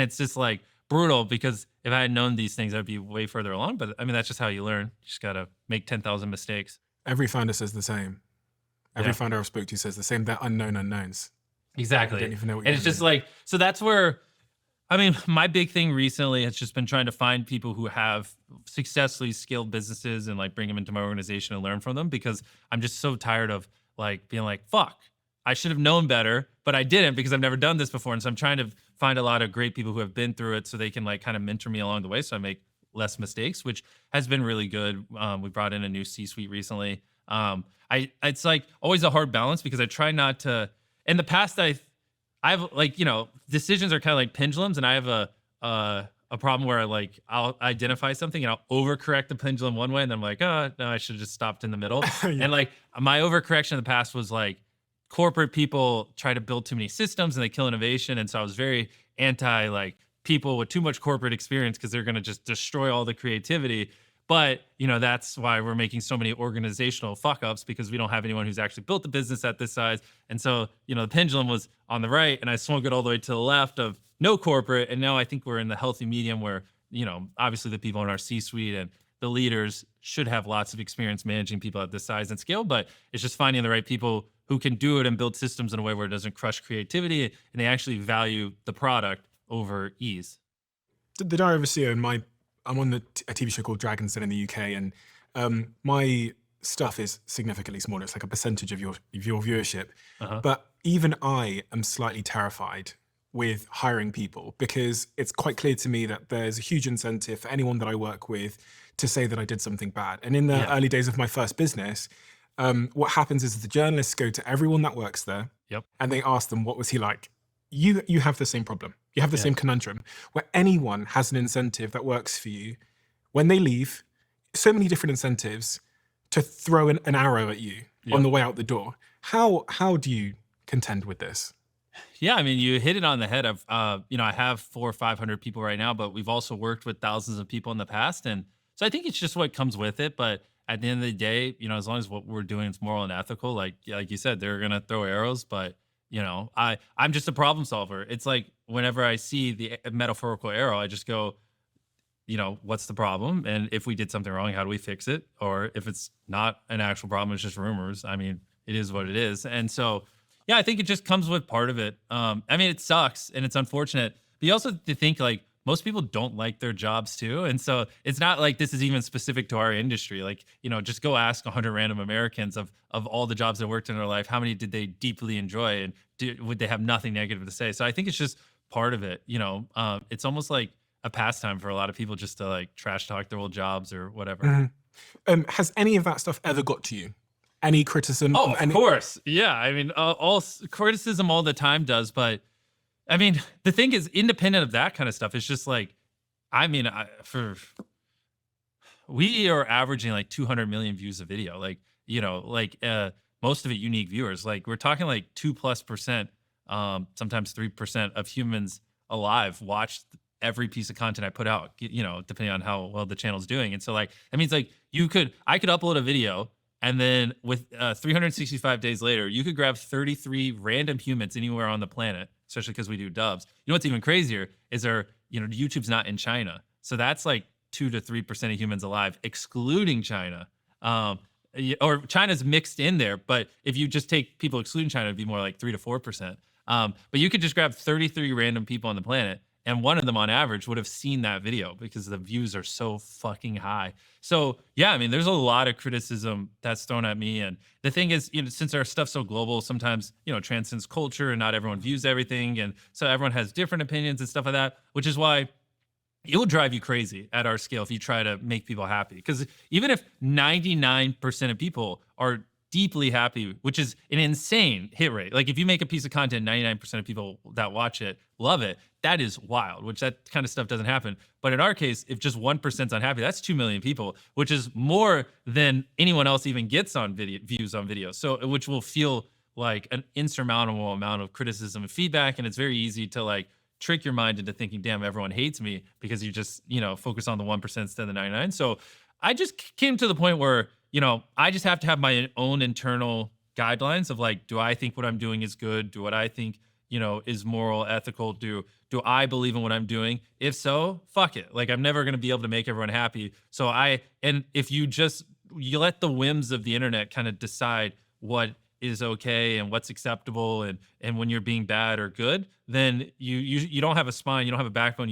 it's just like brutal because if I had known these things, I'd be way further along. But I mean, that's just how you learn. You just got to make 10,000 mistakes. Every founder says the same. Every Yeah, founder I've spoke to says the same. They're unknown unknowns. You exactly. don't even know what And you're it's going to just do. like, so that's where, I mean, my big thing recently has just been trying to find people who have successfully scaled businesses and like bring them into my organization and learn from them because I'm just so tired of like being like, fuck, I should have known better, but I didn't because I've never done this before. And so I'm trying to find a lot of great people who have been through it so they can like kind of mentor me along the way so I make less mistakes, which has been really good. We brought in a new C-suite recently. It's like always a hard balance because I try not to, in the past, I've like, decisions are kind of like pendulums, and I have a problem where like I'll identify something and I'll overcorrect the pendulum one way, and then I'm like, oh no, I should have just stopped in the middle. Yeah. And like my overcorrection in the past was like corporate people try to build too many systems and they kill innovation, and so I was very anti like people with too much corporate experience because they're going to just destroy all the creativity. But that's why we're making so many organizational fuck ups because we don't have anyone who's actually built the business at this size. And so, the pendulum was on the right and I swung it all the way to the left of no corporate. And now I think we're in the healthy medium where, obviously the people in our C-suite and the leaders should have lots of experience managing people at this size and scale, but it's just finding the right people who can do it and build systems in a way where it doesn't crush creativity and they actually value the product over ease. The Diary of a CEO, I'm on a TV show called Dragon's Den in the UK, and my stuff is significantly smaller. It's like a percentage of your viewership. Uh-huh. But even I am slightly terrified with hiring people because it's quite clear to me that there's a huge incentive for anyone that I work with to say that I did something bad. And in the early days of my first business, what happens is the journalists go to everyone that works there Yep. and they ask them, what was he like? You have the same problem. You have the same conundrum where anyone has an incentive that works for you. When they leave, so many different incentives to throw an arrow at you on the way out the door. How do you contend with this? Yeah, I mean, you hit it on the head. I have 400 or 500 people right now, but we've also worked with thousands of people in the past, and so I think it's just what comes with it. But at the end of the day, as long as what we're doing is moral and ethical, like you said, they're gonna throw arrows, but I'm just a problem solver. It's like whenever I see the metaphorical arrow, I just go, what's the problem? And if we did something wrong, how do we fix it? Or if it's not an actual problem, it's just rumors. I mean, it is what it is. And so, yeah, I think it just comes with part of it. I mean, it sucks and it's unfortunate, but you also have to think like most people don't like their jobs too. And so it's not like this is even specific to our industry. Like, just go ask 100 random Americans of all the jobs they worked in their life, how many did they deeply enjoy and would they have nothing negative to say? So I think it's just part of it. It's almost like a pastime for a lot of people just to like trash talk their old jobs or whatever. Has any of that stuff ever got to you? Any criticism Oh, of of any? course. Yeah. I mean, criticism all the time does, but I mean, the thing is, independent of that kind of stuff, it's just like, I mean, we are averaging like 200 million views a video, like, most of it unique viewers. Like, we're talking like 2+%, sometimes 3% of humans alive watch every piece of content I put out, depending on how well the channel's doing. And so, like, that means like I could upload a video. And then with 365 days later, you could grab 33 random humans anywhere on the planet, especially because we do dubs. What's even crazier is YouTube's not in China. So that's like 2 to 3% of humans alive, excluding China. Or China's mixed in there. But if you just take people excluding China, it'd be more like 3 to 4%. But you could just grab 33 random people on the planet, and one of them on average would have seen that video because the views are so fucking high. So yeah, I mean, there's a lot of criticism that's thrown at me. And the thing is, since our stuff's so global, sometimes, transcends culture and not everyone views everything. And so everyone has different opinions and stuff like that, which is why it will drive you crazy at our scale if you try to make people happy. Because even if 99% of people are deeply happy, which is an insane hit rate. Like if you make a piece of content, 99% of people that watch it love it. That is wild, which that kind of stuff doesn't happen. But in our case, if just 1% unhappy, that's 2 million people, which is more than anyone else even gets on video views on video. So which will feel like an insurmountable amount of criticism and feedback. And it's very easy to like trick your mind into thinking, damn, everyone hates me because you just, focus on the 1% instead of the 99. So I just came to the point where, I just have to have my own internal guidelines of like, do I think what I'm doing is good? Do what I think, is moral, ethical? Do Do I believe in what I'm doing? If so, fuck it. Like I'm never going to be able to make everyone happy. And if you let the whims of the internet kind of decide what is okay and what's acceptable and when you're being bad or good, then you don't have a spine, you don't have a backbone,